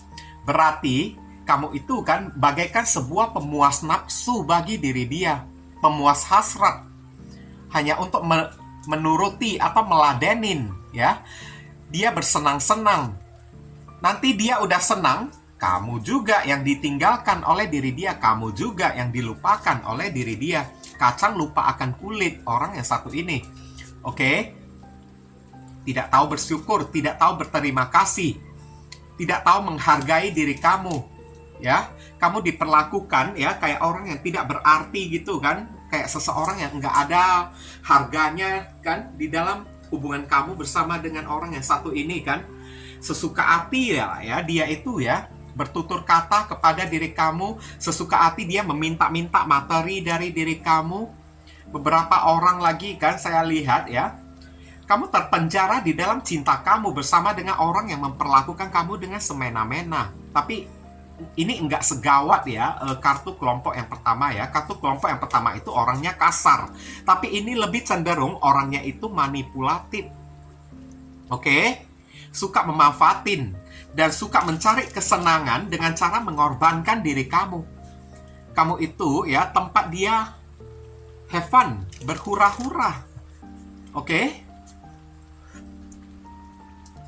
berarti kamu itu kan bagaikan sebuah pemuas nafsu bagi diri dia, pemuas hasrat, hanya untuk menuruti atau meladenin ya. Dia bersenang-senang. Nanti dia udah senang, kamu juga yang ditinggalkan oleh diri dia, kamu juga yang dilupakan oleh diri dia. Kacang lupa akan kulit, orang yang satu ini. Oke? Tidak tahu bersyukur, tidak tahu berterima kasih, tidak tahu menghargai diri kamu. Ya, kamu diperlakukan ya kayak orang yang tidak berarti gitu kan, kayak seseorang yang nggak ada harganya kan di dalam hubungan kamu bersama dengan orang yang satu ini kan. Sesuka hati ya dia itu ya, bertutur kata kepada diri kamu, sesuka hati dia meminta-minta materi dari diri kamu. Beberapa orang lagi kan saya lihat ya, kamu terpenjara di dalam cinta kamu bersama dengan orang yang memperlakukan kamu dengan semena-mena. Tapi ini enggak segawat ya kartu kelompok yang pertama ya. Kartu kelompok yang pertama itu orangnya kasar, tapi ini lebih cenderung orangnya itu manipulatif. Oke? Suka memanfaatin dan suka mencari kesenangan dengan cara mengorbankan diri kamu. Kamu itu ya tempat dia have fun, berhura-hura. Oke?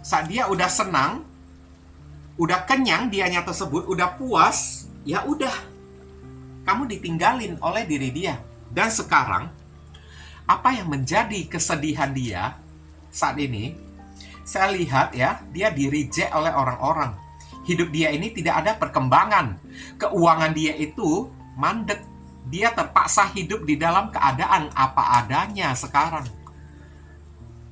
Saat dia udah senang, udah kenyang dianya tersebut, udah puas, ya udah, kamu ditinggalin oleh diri dia. Dan sekarang, apa yang menjadi kesedihan dia saat ini, saya lihat ya, dia di-reject oleh orang-orang. Hidup dia ini tidak ada perkembangan. Keuangan dia itu mandek. Dia terpaksa hidup di dalam keadaan apa adanya sekarang.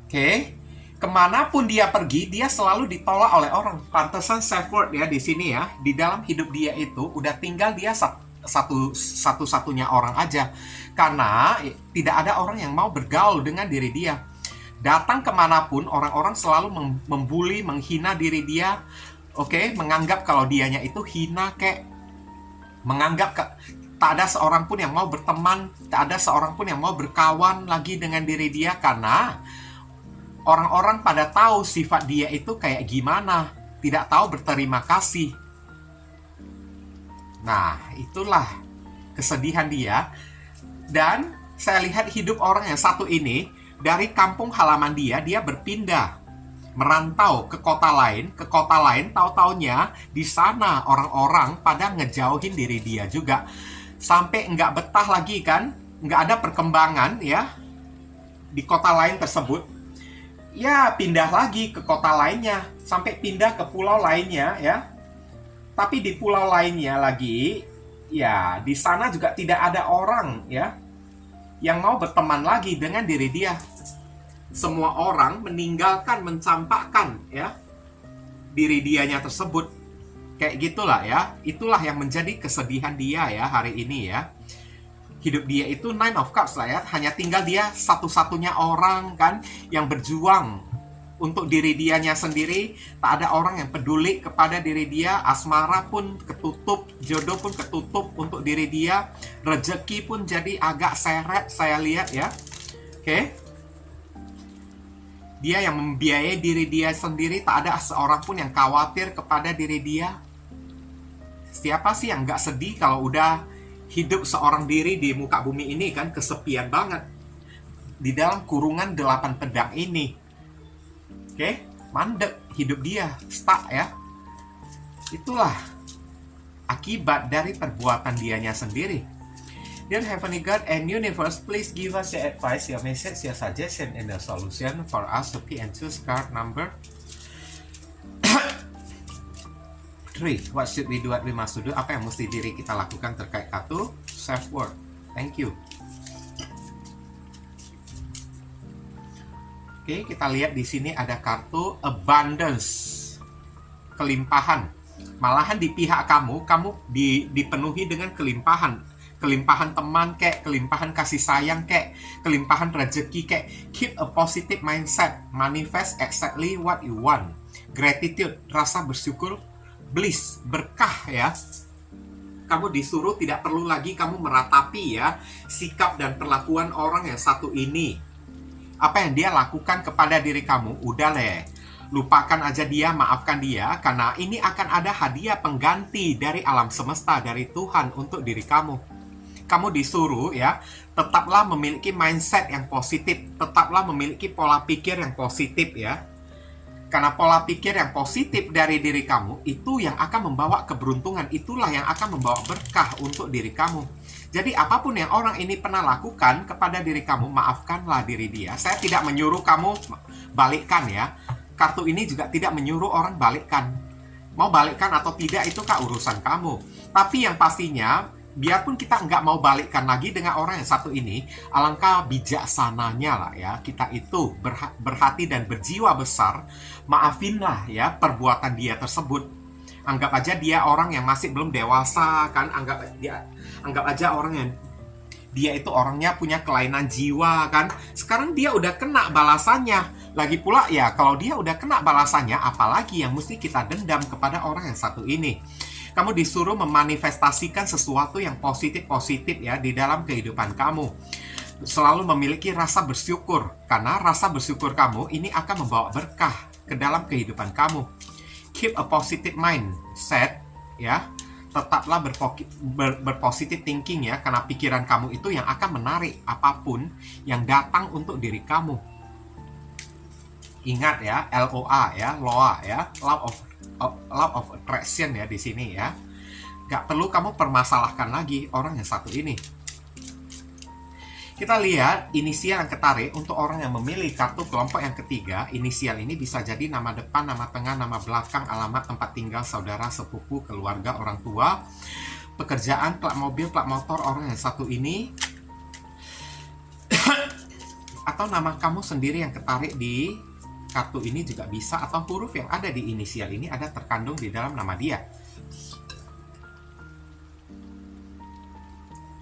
Oke? Kemanapun dia pergi, dia selalu ditolak oleh orang. Pantesan self-worth ya di sini ya. Di dalam hidup dia itu udah tinggal dia satu-satunya orang aja. Karena tidak ada orang yang mau bergaul dengan diri dia. Datang kemanapun, orang-orang selalu membuli, menghina diri dia. Oke, menganggap kalau dianya itu hina kek. Menganggap tak ada seorang pun yang mau berteman, tak ada seorang pun yang mau berkawan lagi dengan diri dia. Karena orang-orang pada tahu sifat dia itu kayak gimana. Tidak tahu berterima kasih. Nah, itulah kesedihan dia. Dan saya lihat hidup orang yang satu ini, dari kampung halaman dia berpindah. Merantau ke kota lain, tahu-taunya di sana orang-orang pada ngejauhin diri dia juga. Sampai nggak betah lagi kan, nggak ada perkembangan ya di kota lain tersebut. Ya, pindah lagi ke kota lainnya, sampai pindah ke pulau lainnya ya. Tapi di pulau lainnya lagi, ya di sana juga tidak ada orang ya yang mau berteman lagi dengan diri dia. Semua orang meninggalkan, mencampakkan ya diri dianya tersebut. Kayak gitulah ya. Itulah yang menjadi kesedihan dia ya hari ini ya. Hidup dia itu Nine of Cups lah ya. Hanya tinggal dia satu-satunya orang kan yang berjuang untuk diri dianya sendiri. Tak ada orang yang peduli kepada diri dia. Asmara pun ketutup, jodoh pun ketutup untuk diri dia. Rezeki pun jadi agak seret saya lihat ya. Oke. Dia yang membiayai diri dia sendiri. Tak ada seorang pun yang khawatir kepada diri dia. Siapa sih yang gak sedih kalau udah hidup seorang diri di muka bumi ini kan, kesepian banget di dalam kurungan 8 pedang ini. Oke, mandek hidup dia, stuck ya. Itulah akibat dari perbuatan dianya sendiri. Dear Heavenly God and Universe, please give us your advice, your message, your suggestion, and the solution for us to pick and choose card number 3. What should we do, what we must do? Apa yang mesti diri kita lakukan terkait kartu self-worth? Thank you. Oke, kita lihat di sini ada kartu abundance, kelimpahan. Malahan di pihak kamu dipenuhi dengan kelimpahan. Kelimpahan teman kek, kelimpahan kasih sayang kek, kelimpahan rezeki kek. Keep a positive mindset, manifest exactly what you want. Gratitude, rasa bersyukur, bliss, berkah ya. Kamu disuruh tidak perlu lagi kamu meratapi ya sikap dan perlakuan orang yang satu ini. Apa yang dia lakukan kepada diri kamu, udah deh. Lupakan aja dia, maafkan dia, karena ini akan ada hadiah pengganti dari alam semesta, dari Tuhan untuk diri kamu. Kamu disuruh ya, tetaplah memiliki mindset yang positif, tetaplah memiliki pola pikir yang positif ya. Karena pola pikir yang positif dari diri kamu, itu yang akan membawa keberuntungan, itulah yang akan membawa berkah untuk diri kamu. Jadi apapun yang orang ini pernah lakukan kepada diri kamu, maafkanlah diri dia. Saya tidak menyuruh kamu balikkan ya. Kartu ini juga tidak menyuruh orang balikkan. Mau balikkan atau tidak itu urusan kamu. Tapi yang pastinya, biarpun kita nggak mau balikkan lagi dengan orang yang satu ini, alangkah bijaksananya lah ya, kita itu berhati dan berjiwa besar, maafinlah ya perbuatan dia tersebut. Anggap aja dia orang yang masih belum dewasa kan, anggap aja orang yang dia itu orangnya punya kelainan jiwa kan. Sekarang dia udah kena balasannya. Lagi pula ya, kalau dia udah kena balasannya, apalagi yang mesti kita dendam kepada orang yang satu ini. Kamu disuruh memanifestasikan sesuatu yang positif-positif ya di dalam kehidupan kamu. Selalu memiliki rasa bersyukur, karena rasa bersyukur kamu ini akan membawa berkah ke dalam kehidupan kamu. Keep a positive mindset ya. Tetaplah berpositive thinking ya, karena pikiran kamu itu yang akan menarik apapun yang datang untuk diri kamu. Ingat ya, LOA ya, LOA ya, law of attraction ya di sini ya. Gak perlu kamu permasalahkan lagi orang yang satu ini. Kita lihat inisial yang ketarik untuk orang yang memilih kartu kelompok yang ketiga. Inisial ini bisa jadi nama depan, nama tengah, nama belakang, alamat tempat tinggal, saudara, sepupu, keluarga, orang tua, pekerjaan, plat mobil, plat motor orang yang satu ini. Atau nama kamu sendiri yang ketarik di kartu ini juga bisa, atau huruf yang ada di inisial ini ada terkandung di dalam nama dia.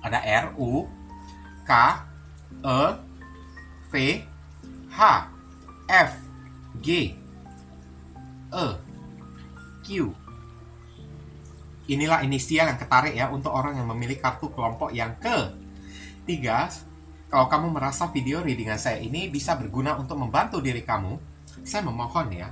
Ada R, U, K, E, V, H, F, G, E, Q. Inilah inisial yang ketarik ya untuk orang yang memilih kartu kelompok yang ketiga. Kalau kamu merasa video readingan saya ini bisa berguna untuk membantu diri kamu, saya memohon ya,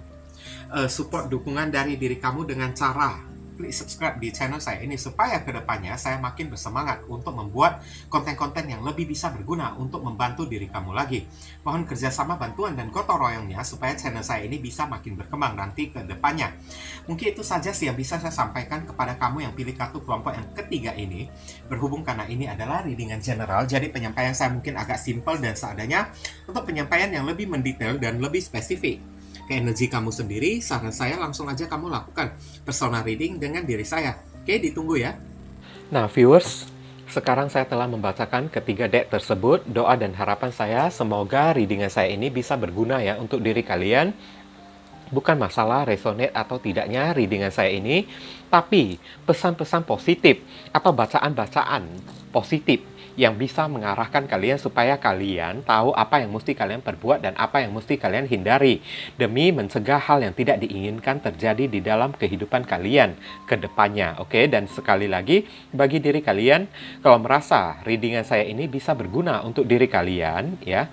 support dukungan dari diri kamu dengan cara klik subscribe di channel saya ini, supaya kedepannya saya makin bersemangat untuk membuat konten-konten yang lebih bisa berguna untuk membantu diri kamu lagi. Mohon kerjasama, bantuan, dan gotong royongnya supaya channel saya ini bisa makin berkembang nanti ke depannya. Mungkin itu saja sih yang bisa saya sampaikan kepada kamu yang pilih kartu kelompok yang ketiga ini. Berhubung karena ini adalah readingan general, jadi penyampaian saya mungkin agak simpel dan seadanya. Untuk penyampaian yang lebih mendetail dan lebih spesifik ke energi kamu sendiri, saran saya langsung aja kamu lakukan personal reading dengan diri saya. Oke, ditunggu ya. Nah, viewers, sekarang saya telah membacakan ketiga deck tersebut. Doa dan harapan saya semoga readingan saya ini bisa berguna ya untuk diri kalian. Bukan masalah resonate atau tidaknya readingan saya ini, tapi pesan-pesan positif atau bacaan-bacaan positif yang bisa mengarahkan kalian supaya kalian tahu apa yang mesti kalian perbuat dan apa yang mesti kalian hindari demi mencegah hal yang tidak diinginkan terjadi di dalam kehidupan kalian ke depannya. Oke, dan sekali lagi bagi diri kalian, kalau merasa readingan saya ini bisa berguna untuk diri kalian ya,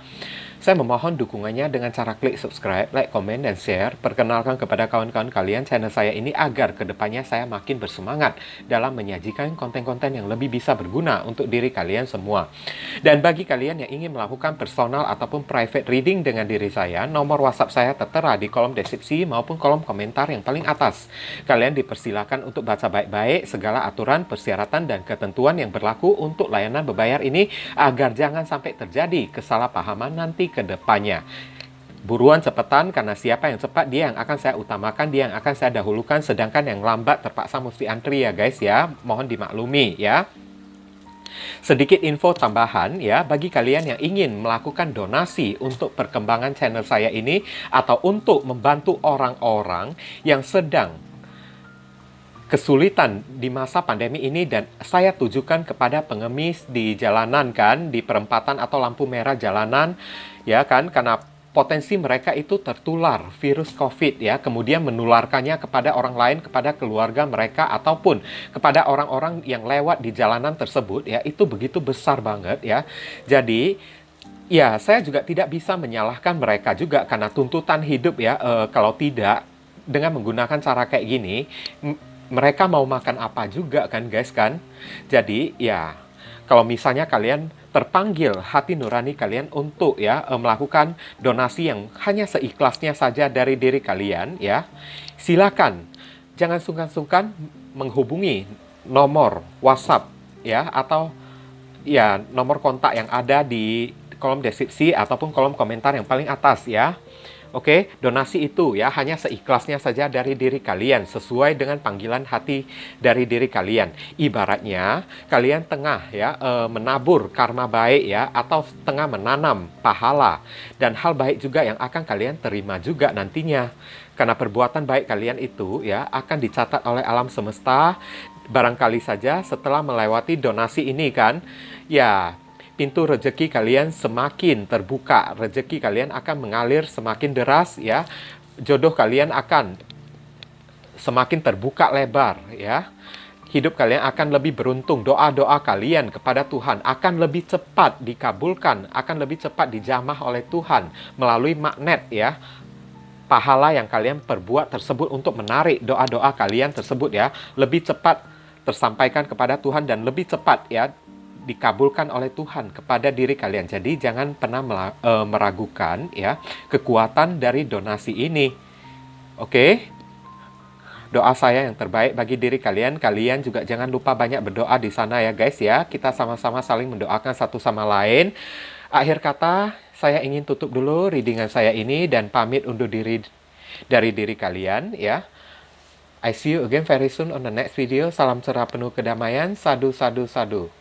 Saya memohon dukungannya dengan cara klik subscribe, like, komen, dan share. Perkenalkan kepada kawan-kawan kalian channel saya ini agar kedepannya saya makin bersemangat dalam menyajikan konten-konten yang lebih bisa berguna untuk diri kalian semua. Dan bagi kalian yang ingin melakukan personal ataupun private reading dengan diri saya, nomor WhatsApp saya tertera di kolom deskripsi maupun kolom komentar yang paling atas. Kalian dipersilakan untuk baca baik-baik segala aturan, persyaratan, dan ketentuan yang berlaku untuk layanan berbayar ini agar jangan sampai terjadi kesalahpahaman nanti ke depannya. Buruan cepetan, karena siapa yang cepat dia yang akan saya utamakan, dia yang akan saya dahulukan, sedangkan yang lambat terpaksa mesti antri ya guys ya. Mohon dimaklumi ya. Sedikit info tambahan ya, bagi kalian yang ingin melakukan donasi untuk perkembangan channel saya ini atau untuk membantu orang-orang yang sedang kesulitan di masa pandemi ini, dan saya tujukan kepada pengemis di jalanan kan, di perempatan atau lampu merah jalanan ya kan, karena potensi mereka itu tertular virus COVID ya, kemudian menularkannya kepada orang lain, kepada keluarga mereka ataupun kepada orang-orang yang lewat di jalanan tersebut ya, itu begitu besar banget ya. Jadi ya, saya juga tidak bisa menyalahkan mereka juga karena tuntutan hidup ya. Kalau tidak, dengan menggunakan cara kayak gini, mereka mau makan apa juga kan guys kan. Jadi ya, kalau misalnya kalian terpanggil hati nurani kalian untuk ya melakukan donasi yang hanya seikhlasnya saja dari diri kalian ya, silakan. Jangan sungkan-sungkan menghubungi nomor WhatsApp ya, atau ya nomor kontak yang ada di kolom deskripsi ataupun kolom komentar yang paling atas ya. Oke, donasi itu ya hanya seikhlasnya saja dari diri kalian, sesuai dengan panggilan hati dari diri kalian. Ibaratnya kalian tengah ya menabur karma baik ya, atau tengah menanam pahala dan hal baik juga yang akan kalian terima juga nantinya. Karena perbuatan baik kalian itu ya akan dicatat oleh alam semesta. Barangkali saja setelah melewati donasi ini kan, ya pintu rezeki kalian semakin terbuka, rezeki kalian akan mengalir semakin deras ya, jodoh kalian akan semakin terbuka lebar ya, hidup kalian akan lebih beruntung, doa-doa kalian kepada Tuhan akan lebih cepat dikabulkan, akan lebih cepat dijamah oleh Tuhan melalui magnet ya, pahala yang kalian perbuat tersebut untuk menarik doa-doa kalian tersebut ya, lebih cepat tersampaikan kepada Tuhan dan lebih cepat ya dikabulkan oleh Tuhan kepada diri kalian. Jadi jangan pernah meragukan ya kekuatan dari donasi ini. Oke? Doa saya yang terbaik bagi diri kalian. Kalian juga jangan lupa banyak berdoa di sana ya guys ya. Kita sama-sama saling mendoakan satu sama lain. Akhir kata, saya ingin tutup dulu readingan saya ini dan pamit undur diri dari diri kalian ya. I see you again very soon on the next video. Salam cerah penuh kedamaian. Sadu, sadu, sadu.